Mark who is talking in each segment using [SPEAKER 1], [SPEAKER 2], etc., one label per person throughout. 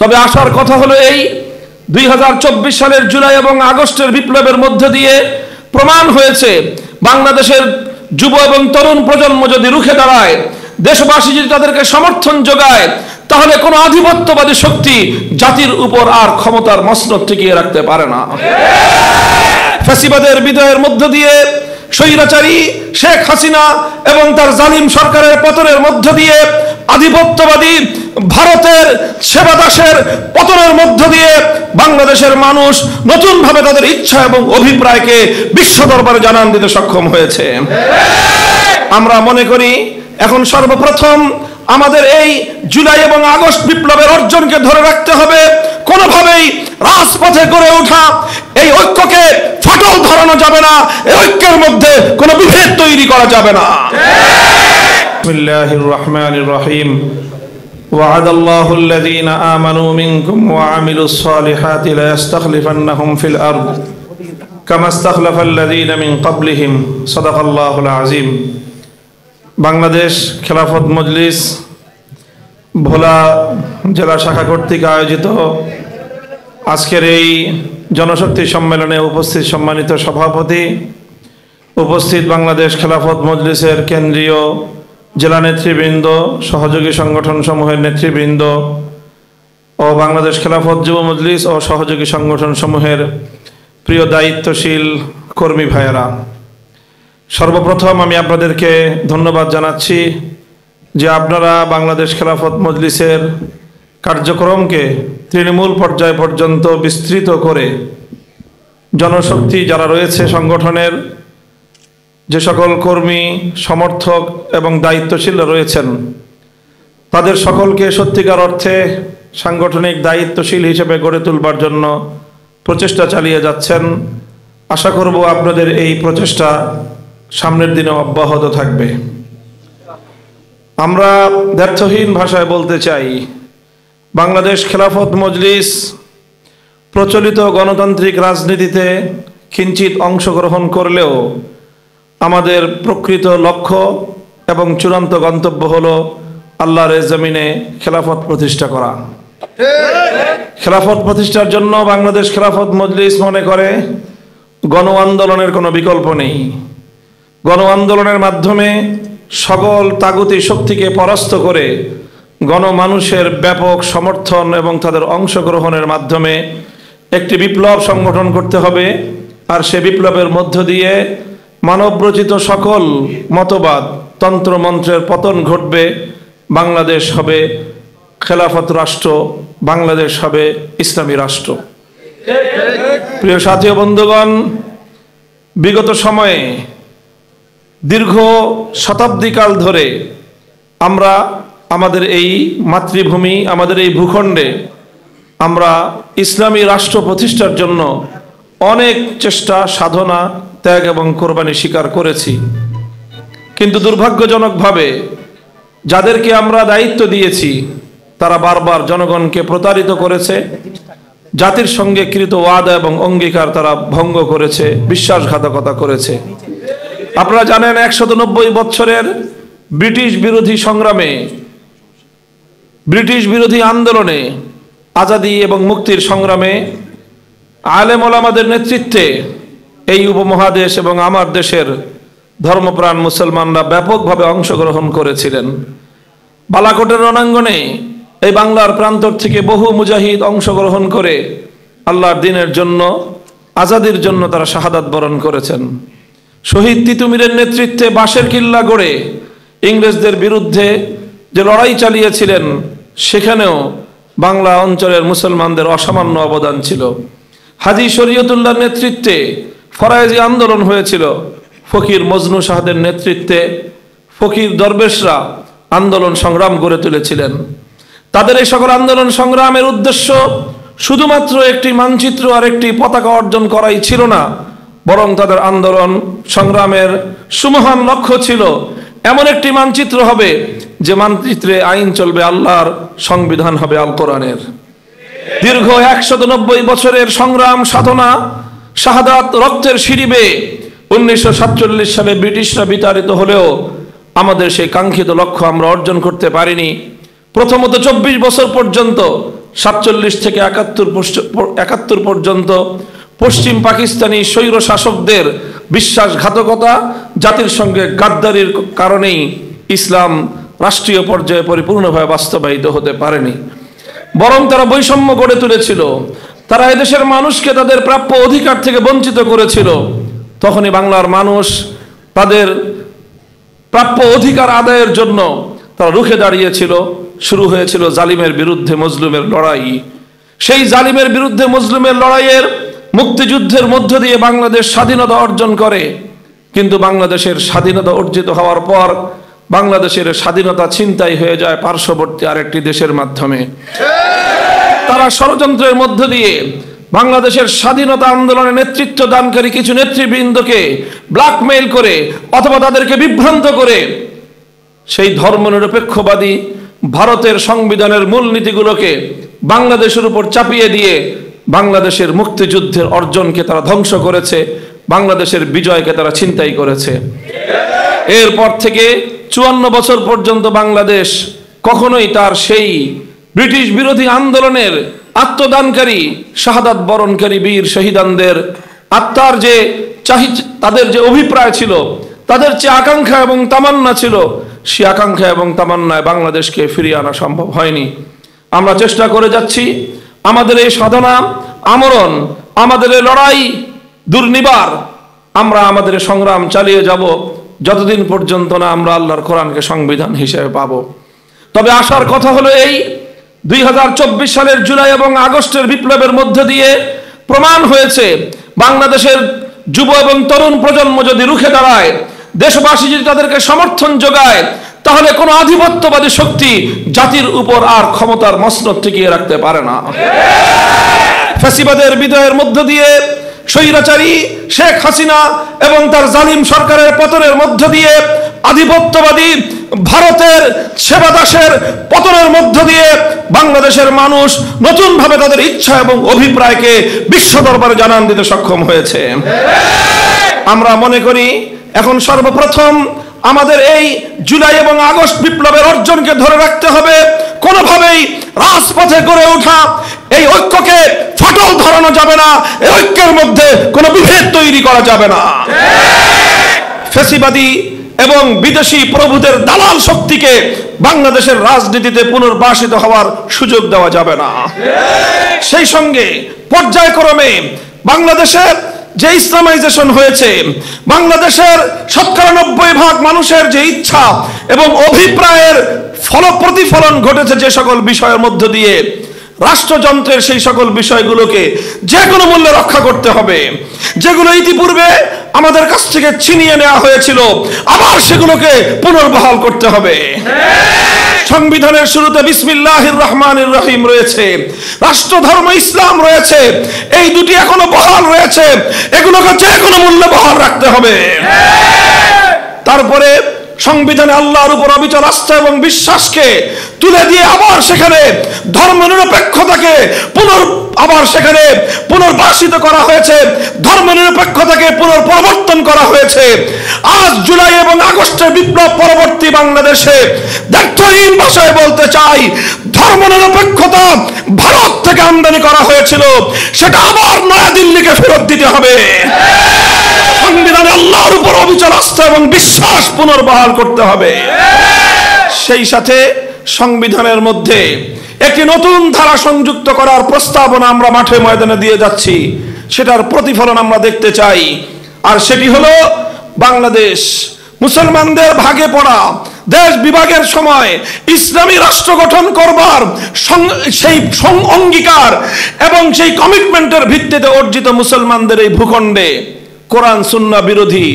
[SPEAKER 1] তবে আসার কথা হলো এই 2024 সালের জুলাই এবং আগস্টের বিপ্লবের মধ্য দিয়ে প্রমাণ হয়েছে বাংলাদেশের যুব এবং তরুণ প্রজন্ম যদি রুখে দাঁড়ায়, দেশবাসী যদি তাদেরকে সমর্থন যোগায়, তাহলে কোনো আধিপত্যবাদী শক্তি জাতির উপর আর ক্ষমতার মসনদ টিকিয়ে রাখতে পারে না। ফ্যাসিবাদের বিজয়ের মধ্য দিয়ে স্বৈরাচারী শেখ হাসিনা এবং তার জালিম সরকারের পতনের মধ্য দিয়ে আধিপত্যবাদী ভারতের সেবাদাসের পতনের মধ্য দিয়ে বাংলাদেশের মানুষ নতুনভাবে তাদের ইচ্ছা এবং অভিপ্রায়কে বিশ্ব দরবারে জানান দিতে সক্ষম হয়েছে। আমরা মনে করি এখন সর্বপ্রথম আমাদের এই জুলাই এবং আগস্ট বিপ্লবের অর্জনকে ধরে রাখতে হবে। কোনোভাবেই রাজপথে গড়ে ওঠা এই ঐক্যকে ফাটল ধরানো যাবে না, এই ঐক্যের মধ্যে কোনো বিভেদ তৈরি করা যাবে না। বিসমিল্লাহির রহমানির রহিম। وعد الله الذين آمنوا منكم وعملوا الصالحات ليستخلفنهم في الأرض كما استخلف الذين من قبلهم صدق الله العظيم। বাংলাদেশ খেলাফত মজলিস ভোলা জেলা শাখা কর্তৃক আয়োজিত আজকের এই জনশক্তি সম্মেলনে উপস্থিত সম্মানিত সভাপতি, উপস্থিত বাংলাদেশ খেলাফত মজলিসের কেন্দ্রীয় জেলা নেতৃবৃন্দ, সহযোগী সংগঠন সমূহের নেতৃবৃন্দ ও বাংলাদেশ খেলাফত যুব মজলিস ও সহযোগী সংগঠন সমূহের প্রিয় দায়িত্বশীল কর্মী ভাইয়েরা, সর্বপ্রথম আমি আপনাদেরকে ধন্যবাদ জানাচ্ছি যে আপনারা বাংলাদেশ খেলাফত মজলিসের কার্যক্রমকে তৃণমূল পর্যায় পর্যন্ত বিস্তৃত করে জনশক্তি যারা রয়েছে সংগঠনের যে সকল কর্মী, সমর্থক এবং দায়িত্বশীলরা রয়েছেন তাদের সকলকে সত্যিকার অর্থে সাংগঠনিক দায়িত্বশীল হিসেবে গড়ে তুলবার জন্য প্রচেষ্টা চালিয়ে যাচ্ছেন। আশা করব আপনাদের এই প্রচেষ্টা সামনের দিনে অব্যাহত থাকবে। আমরা দ্ব্যর্থহীন ভাষায় বলতে চাই, বাংলাদেশ খেলাফত মজলিস প্রচলিত গণতান্ত্রিক রাজনীতিতে কিঞ্চিত অংশগ্রহণ করলেও আমাদের প্রকৃত লক্ষ্য এবং চূড়ান্ত গন্তব্য হলো আল্লাহর জমিনে খেলাফত প্রতিষ্ঠা করা। খেলাফত প্রতিষ্ঠার জন্য বাংলাদেশ খেলাফত মজলিস মনে করে গণ আন্দোলনের কোনো বিকল্প নেই। গণ আন্দোলনের মাধ্যমে সকল তাগুতি শক্তিকে পরাস্ত করে গণমানুষের ব্যাপক সমর্থন এবং তাদের অংশগ্রহণের মাধ্যমে একটি বিপ্লব সংগঠন করতে হবে। আর সে বিপ্লবের মধ্য দিয়ে মানবরচিত সকল মতবাদ, তন্ত্রমন্ত্রের পতন ঘটবে, বাংলাদেশ হবে খেলাফত রাষ্ট্র, বাংলাদেশ হবে ইসলামী রাষ্ট্র। প্রিয় সাথী ও বন্ধুগণ, বিগত সময়ে দীর্ঘ শতাব্দীকাল ধরে আমরা আমাদের এই মাতৃভূমি, আমাদের এই ভূখণ্ডে আমরা ইসলামী রাষ্ট্র প্রতিষ্ঠার জন্য অনেক চেষ্টা, সাধনা, ত্যাগ এবং কোরবানি স্বীকার করেছি। কিন্তু দুর্ভাগ্যজনকভাবে যাদেরকে আমরা দায়িত্ব দিয়েছি তারা বারবার জনগণকে প্রতারিত করেছে, জাতির সঙ্গে কৃত ওয়াদা এবং অঙ্গীকার তারা ভঙ্গ করেছে, বিশ্বাসঘাতকতা করেছে। আপনারা জানেন 190 বছরের ব্রিটিশ বিরোধী সংগ্রামে, ব্রিটিশ বিরোধী আন্দোলনে, আজাদি এবং মুক্তির সংগ্রামে আলেম ওলামাদের নেতৃত্বে এই উপমহাদেশ এবং আমার দেশের ধর্মপ্রাণ মুসলমানরা ব্যাপকভাবে অংশগ্রহণ করেছিলেন। বালাকোটের রণাঙ্গনে এই বাংলার প্রান্তর থেকে বহু মুজাহিদ অংশগ্রহণ করে আল্লাহর দ্বীনের জন্য, আজাদির জন্য তারা শাহাদাত বরণ করেছেন। শহীদ তিতুমীরের নেতৃত্বে বাঁশের কিল্লা গড়ে ইংরেজদের বিরুদ্ধে যে লড়াই চালিয়েছিলেন সেখানেও বাংলা অঞ্চলের মুসলমানদের অসামান্য অবদান ছিল। হাজী শরীয়তুল্লাহর নেতৃত্বে ফরায়েজি আন্দোলন হয়েছিল। ফকির মজনু শাহদের নেতৃত্বে ফকির দরবেশরা আন্দোলন সংগ্রাম গড়ে তুলেছিলেন। তাদের এই সকল আন্দোলন সংগ্রামের উদ্দেশ্য শুধুমাত্র একটি মানচিত্র আর একটি পতাকা অর্জন করাই ছিল না, বরং তাদের আন্দোলন সংগ্রামের সুমহান লক্ষ্য ছিল এমন একটি মানচিত্র হবে যে মানচিত্রে আইন চলবে আল্লাহর, সংবিধান হবে আল কোরআনের। দীর্ঘ 190 বছরের সংগ্রাম, সাধনা, শাহাদাত, রক্তের সিঁড়ি বেয়ে 1947 সালে ব্রিটিশরা বিতাড়িত হলেও আমাদের সেই কাঙ্ক্ষিত লক্ষ্য আমরা অর্জন করতে পারিনি। প্রথমত 24 বছর পর্যন্ত 47 থেকে 71 পর্যন্ত পশ্চিম পাকিস্তানি স্বৈর শাসকদের বিশ্বাসঘাতকতা, জাতির সঙ্গে গাদ্দারির কারণেই ইসলাম রাষ্ট্রীয় পর্যায়ে পরিপূর্ণভাবে বাস্তবায়িত হতে পারেনি, বরং তারা বৈষম্য গড়ে তুলেছিল। তারা এদেশের মানুষকে তাদের প্রাপ্য অধিকার থেকে বঞ্চিত করেছিল। তখনই বাংলার মানুষ তাদের প্রাপ্য অধিকার আদায়ের জন্য তারা রুখে দাঁড়িয়েছিল। শুরু হয়েছিল জালিমের বিরুদ্ধে মজলুমের লড়াই। সেই জালিমের বিরুদ্ধে মজলুমের লড়াইয়ের মুক্তিযুদ্ধের মধ্য দিয়ে বাংলাদেশ স্বাধীনতা অর্জন করে। কিন্তু বাংলাদেশের স্বাধীনতা অর্জিত হওয়ার পর বাংলাদেশের স্বাধীনতা ছিনতাই হয়ে যায় পার্শ্ববর্তী আরেকটি দেশের মাধ্যমে। তারা ষড়যন্ত্রের মধ্য দিয়ে বাংলাদেশের স্বাধীনতা আন্দোলনে নেতৃত্ব দানকারী কিছু নেতৃবৃন্দকে ব্ল্যাকমেইল করে অথবা তাদেরকে বিভ্রান্ত করে সেই ধর্মনিরপেক্ষবাদী ভারতের সংবিধানের মূলনীতিগুলোকে বাংলাদেশের উপর চাপিয়ে দিয়ে বাংলাদেশের মুক্তিযুদ্ধের অর্জনকে তারা ধ্বংস করেছে, বাংলাদেশের বিজয়কে তারা ছিনতাই করেছে। এরপর থেকে 54 বছর পর্যন্ত বাংলাদেশ কখনোই তার সেই ব্রিটিশ বিরোধী আন্দোলনের আত্মদানকারী শাহাদাত বরণকারী বীর শহীদানদের আত্মার যে তাদের যে অভিপ্রায় ছিল, তাদের যে আকাঙ্ক্ষা এবং তামান্না ছিল, সেই আকাঙ্ক্ষা এবং তামান্নায় বাংলাদেশকে ফিরিয়ে আনা সম্ভব হয়নি। আমরা চেষ্টা করে যাচ্ছি আমাদের এই সাধনা, আমরণ, আমাদের এই লড়াই, দুর্নিবার আমরা আমাদের সংগ্রাম চালিয়ে যাব যতদিন পর্যন্ত না আমরা আল্লাহর কোরআনকে সংবিধান হিসেবে পাবো। তবে আসার কথা হলো এই 2024 সালের জুলাই এবং আগস্টের বিপ্লবের মধ্য দিয়ে প্রমাণ হয়েছে বাংলাদেশের যুব এবং তরুণ প্রজন্ম যদি রুখে দাঁড়ায়, দেশবাসী যদি তাদেরকে সমর্থন যোগায়, তাহলে কোনো আধিপত্যবাদী শক্তি জাতির উপর আর ক্ষমতার মসনদ টিকিয়ে রাখতে পারে না। ফ্যাসিবাদের বিজয়ের মধ্য দিয়ে স্বৈরাচারী শেখ হাসিনা এবং তার জালিম সরকারের পতনের মধ্য দিয়ে আধিপত্যবাদী ভারতের সেবাদাসের পতনের মধ্য দিয়ে বাংলাদেশের মানুষ নতুনভাবে তাদের ইচ্ছা এবং অভিপ্রায়কে বিশ্ব দরবারে জানান দিতে সক্ষম হয়েছে। আমরা মনে করি এখন সর্বপ্রথম আমাদের এই জুলাই এবং আগস্ট বিপ্লবের অর্জনকে ধরে রাখতে হবে। কোনোভাবেই রাজপথে গড়ে ওঠা এই ঐক্যকে ফাটল ধরানো যাবে না, এই ঐক্যের মধ্যে কোনো বিভেদ তৈরি করা যাবে না। ফ্যাসিবাদী এবং বিদেশি প্রভুদের দালাল শক্তিকে বাংলাদেশের রাজনীতিতে পুনর্বাসিত হওয়ার সুযোগ দেওয়া যাবে না। সেই সঙ্গে পর্যায়ক্রমে বাংলাদেশের যে ইসলামাইজেশন হয়েছে, বাংলাদেশের 97% মানুষের যে ইচ্ছা এবং অভিপ্রায়ের প্রতিফলন ঘটেছে যে সকল বিষয়ের মধ্য দিয়ে, রাষ্ট্রযন্ত্রের সেই সকল বিষয়গুলোকে যে কোনো মূল্যে রক্ষা করতে হবে। যেগুলো ইতিপূর্বে আমাদের কাছ থেকে ছিনিয়ে নেওয়া হয়েছিল, আবার সেগুলোকে পুনর্বহাল করতে হবে। সংবিধানের শুরুতে বিসমিল্লাহির রহমানির রহিম রয়েছে, রাষ্ট্র ধর্ম ইসলাম রয়েছে, এই দুটি এখনো বহাল রয়েছে, এগুলোকে যে কোনো মূল্যে বহাল রাখতে হবে। তারপরে সংবিধানে আল্লাহর উপর অবিচল আস্থা এবং বিশ্বাসকে তুলে দিয়ে আবার সেখানে ধর্মনিরপেক্ষতাকে আবার সেখানে পুনর্বাসিত করা হয়েছে, ধর্মনিরপেক্ষতাকে পুনর্পরিবর্তন করা হয়েছে। আজ জুলাই এবং আগস্টের বিপ্লব পরবর্তী বাংলাদেশে দ্ব্যর্থহীন ভাষায় বলতে চাই, ধর্মনিরপেক্ষতা ভারত থেকে আমদানি করা হয়েছিল, সেটা আবার নয়াদিল্লিকে ফেরত দিতে হবে। সংবিধানে আল্লাহর উপর অবিচল আস্থা এবং বিশ্বাস পুনর্বহাল করতে হবে। সেই সাথে সংবিধানের মধ্যে একটি নতুন ধারা সংযুক্ত করার প্রস্তাবনা আমরা মাঠে ময়দানে দিয়ে যাচ্ছি, সেটার প্রতিফলন আমরা দেখতে চাই। আর সেটি হলো বাংলাদেশ মুসলমানদের ভাগে পড়া দেশ বিভাগের সময় ইসলামী রাষ্ট্র গঠন করবার সেই অঙ্গীকার এবং সেই কমিটমেন্টের ভিত্তিতে অর্জিত মুসলমানদের এই ভূখণ্ডে কোরআন সুন্নাহ বিরোধী,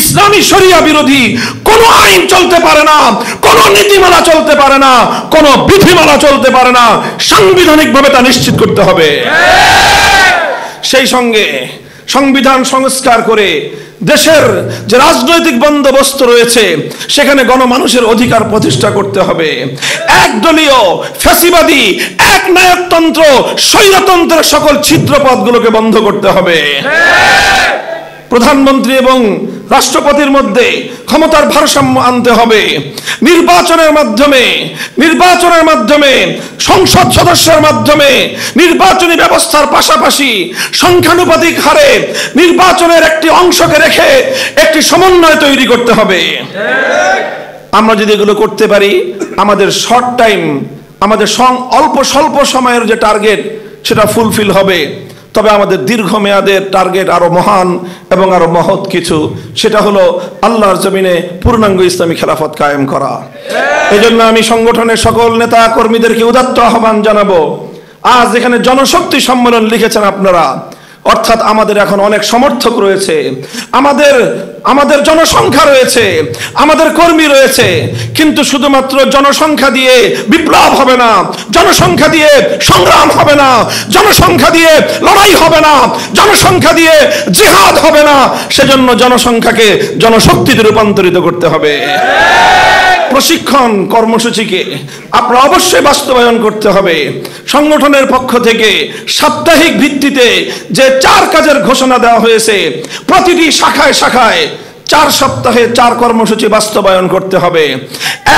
[SPEAKER 1] ইসলামী শরিয়া বিরোধী কোন আইন চলতে পারে না, কোন নীতিমালা চলতে পারে না, কোন বিধিমালা চলতে পারে না। সাংবিধানিকভাবে তা নিশ্চিত করতে হবে। সেই সঙ্গে সংবিধান সংস্কার করে দেশের যে রাজনৈতিক বন্দোবস্ত রয়েছে সেখানে গণমানুষের অধিকার প্রতিষ্ঠা করতে হবে। একদলীয় ফ্যাসিবাদী একনায়কতন্ত্র স্বৈরতন্ত্রের সকল ছিদ্রপথগুলোকে বন্ধ করতে হবে। প্রধানমন্ত্রী এবং রাষ্ট্রপতির মধ্যে ক্ষমতার ভারসাম্য আনতে হবে। নির্বাচনের মাধ্যমে সংসদ সদস্যের মাধ্যমে নির্বাচনী ব্যবস্থার পাশাপাশি সংখ্যানুপাতিক হারে নির্বাচনের একটি অংশকে রেখে একটি সমন্বয় তৈরি করতে হবে। আমরা যদি এগুলো করতে পারি, আমাদের শর্ট টাইম, আমাদের অল্প স্বল্প সময়ের যে টার্গেট সেটা ফুলফিল হবে। তবে আমাদের দীর্ঘমেয়াদের টার্গেট আরো মহান এবং আরো মহৎ কিছু, সেটা হলো আল্লাহর জমিনে পূর্ণাঙ্গ ইসলামী খেলাফত কায়েম করা। এই জন্য আমি সংগঠনের সকল নেতা কর্মীদেরকে উদাত্ত আহ্বান জানাবো। আজ এখানে জনশক্তি সম্মেলন লিখেছেন আপনারা, অর্থাৎ আমাদের এখন অনেক সমর্থক রয়েছে, আমাদের জনসংখ্যা রয়েছে, আমাদের কর্মী রয়েছে, কিন্তু শুধুমাত্র জনসংখ্যা দিয়ে বিপ্লব হবে না, জনসংখ্যা দিয়ে সংগ্রাম হবে না, জনসংখ্যা দিয়ে লড়াই হবে না, জনসংখ্যা দিয়ে জিহাদ হবে না। সেজন্য জনসংখ্যাকে জনশক্তিতে রূপান্তরিত করতে হবে। প্রশিক্ষণ কর্মসূচিকে আপনারা অবশ্যই বাস্তবায়ন করতে হবে। সংগঠনের পক্ষ থেকে সাপ্তাহিক ভিত্তিতে যে 4 কাজের ঘোষণা দেওয়া হয়েছে, প্রতিটি শাখায় শাখায় 4 সপ্তাহে 4 কর্মসূচি বাস্তবায়ন করতে হবে।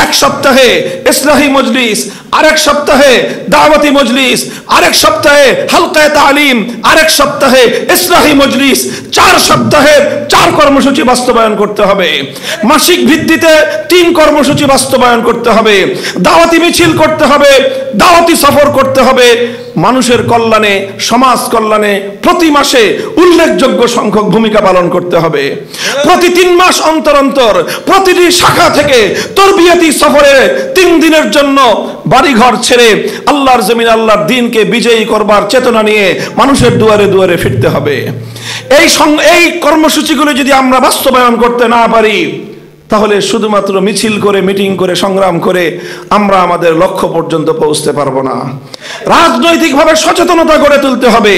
[SPEAKER 1] 1 সপ্তাহে ইসলাহি মজলিস, আরেক সপ্তাহে দাওয়াতি মজলিস, আরেক সপ্তাহে হালকায়ে তালিম, আরেক সপ্তাহে ইসলাহি মজলিস। 4 সপ্তাহে 4 কর্মসূচি বাস্তবায়ন করতে হবে। মাসিক ভিত্তিতে 3 কর্মসূচি বাস্তবায়ন করতে হবে। দাওয়াতি মিছিল করতে হবে, দাওয়াতি সফর করতে হবে। মানুষের কল্যাণে, সমাজ কল্যাণে প্রতি মাসে উল্লেখযোগ্য সংখ্যক ভূমিকা পালন করতে হবে। প্রতি 3 মাস অন্তর অন্তর প্রতিটি শাখা থেকে তরবিয়তি সফরে 3 দিনের জন্য বাড়িঘর ছেড়ে আল্লাহর জমিন, আল্লাহর দ্বীনকে বিজয়ী করবার চেতনা নিয়ে মানুষের দুয়ারে দুয়ারে ফিরতে হবে। এই কর্মসূচিগুলো যদি আমরা বাস্তবায়ন করতে না পারি, তাহলে শুধুমাত্র মিছিল করে, মিটিং করে, সংগ্রাম করে আমরা আমাদের লক্ষ্য পর্যন্ত পৌঁছতে পারবো না। রাজনৈতিকভাবে সচেতনতা গড়ে তুলতে হবে,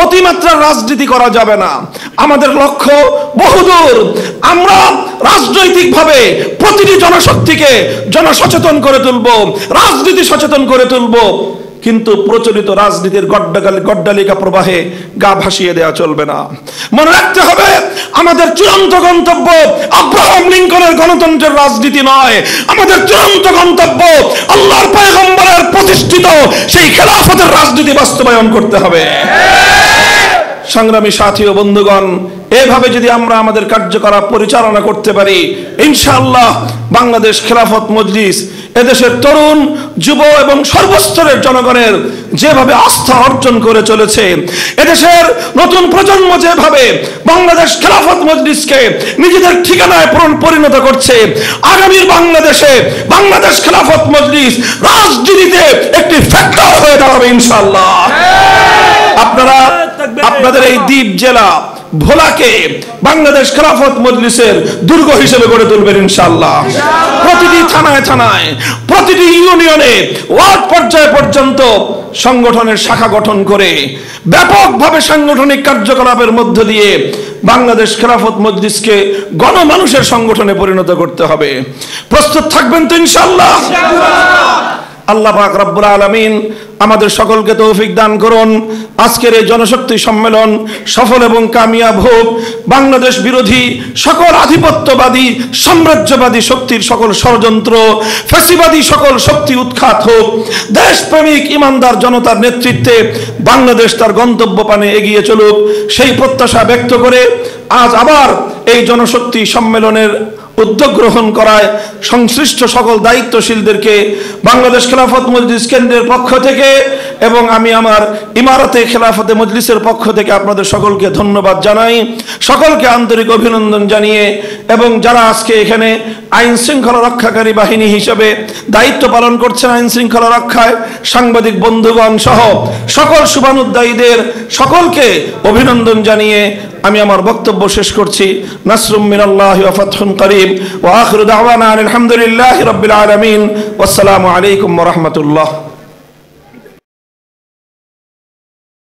[SPEAKER 1] অতিমাত্রার রাজনীতি করা যাবে না। আমাদের লক্ষ্য বহুদূর। আমরা রাজনৈতিকভাবে প্রতিটি জনশক্তিকে জনসচেতন করে তুলবো, রাজনীতি সচেতন করে তুলবো, কিন্তু প্রচলিত রাজনীতির গড্ডালিকা প্রবাহে গা ভাসিয়ে দেওয়া চলবে না। মনে রাখতে হবে, আমাদের চূড়ান্ত গন্তব্য আব্রাহাম লিঙ্কনের গণতন্ত্রের রাজনীতি নয়। আমাদের চূড়ান্ত গন্তব্য আল্লাহর পয়গম্বরের প্রতিষ্ঠিত সেই খেলাফতের রাজনীতি বাস্তবায়ন করতে হবে। সংগ্রামী সাথী ও বন্ধুগণ, এভাবে যদি আমরা আমাদের কার্যকলাপ পরিচালনা করতে পারি, ইনশাআল্লাহ বাংলাদেশ খেলাফত মজলিস এদেশের তরুণ, যুব এবং সর্বস্তরের জনগণের যেভাবে আস্থা অর্জন করে চলেছে, এদেশের নতুন প্রজন্ম যেভাবে বাংলাদেশ খেলাফত মজলিসকে নিজেদের ঠিকানায় পরিণত করছে, আগামীর বাংলাদেশে বাংলাদেশ খেলাফত মজলিস রাজনীতিতে একটি ফ্যাক্টর হয়ে দাঁড়াবে ইনশাআল্লাহ। আপনাদের এই দ্বীপ জেলা ভোলাকে বাংলাদেশ খেলাফত মজলিসের দুর্গ হিসেবে গড়ে তুলবেন ইনশাআল্লাহ। প্রতিটি থানায় থানায়, প্রতিটি ইউনিয়নে, ওয়ার্ড পর্যায় পর্যন্ত সংগঠনের শাখা গঠন করে ব্যাপকভাবে সাংগঠনিক কার্যকলাপের মধ্য দিয়ে বাংলাদেশ খেলাফত মজলিসকে গণমানুষের সংগঠনে পরিণত করতে হবে। প্রস্তুত থাকবেন তো ইনশাআল্লাহ? আল্লাহ পাক রব্বুল আলামিন আমাদের সকলকে তৌফিক দান করুন। আজকের এই জনশক্তি সম্মেলন সফল এবং কামিয়াব হোক। বাংলাদেশ বিরোধী সকল আধিপত্যবাদী, সাম্রাজ্যবাদী শক্তির সকল ষড়যন্ত্র, ফ্যাসিবাদী সকল শক্তি উৎখাত হোক। দেশপ্রেমিক ইমানদার জনতার নেতৃত্বে বাংলাদেশ তার গন্তব্য পানে এগিয়ে চলুক, সেই প্রত্যাশা ব্যক্ত করে আজ আবার এই জনশক্তি সম্মেলনের উদ্যোগ গ্রহণ করায় সংশ্লিষ্ট সকল দায়িত্বশীলদেরকে বাংলাদেশ খেলাফত মজলিস কেন্দ্রের পক্ষ থেকে এবং আমি আমার ইমারতে খেলাফতে মজলিসের পক্ষ থেকে আপনাদের সকলকে ধন্যবাদ জানাই, সকলকে আন্তরিক অভিনন্দন জানিয়ে, এবং যারা আজকে এখানে আইন শৃঙ্খলা রক্ষাকারী বাহিনী হিসেবে দায়িত্ব পালন করছেন আইন শৃঙ্খলা রক্ষায়, সাংবাদিক বন্ধুগণ সহ সকল শুভানুদ্দায়ীদের সকলকে অভিনন্দন জানিয়ে আমি আমার বক্তব্য শেষ করছি। নাসরুম মিনাল্লাহি ওয়া ফাতহুন করিম ওয়া আখিরু দাওয়ানা আলহামদুলিল্লাহি রাব্বিল আলামিন। ওয়াসসালামু আলাইকুম ওয়া রাহমাতুল্লাহ।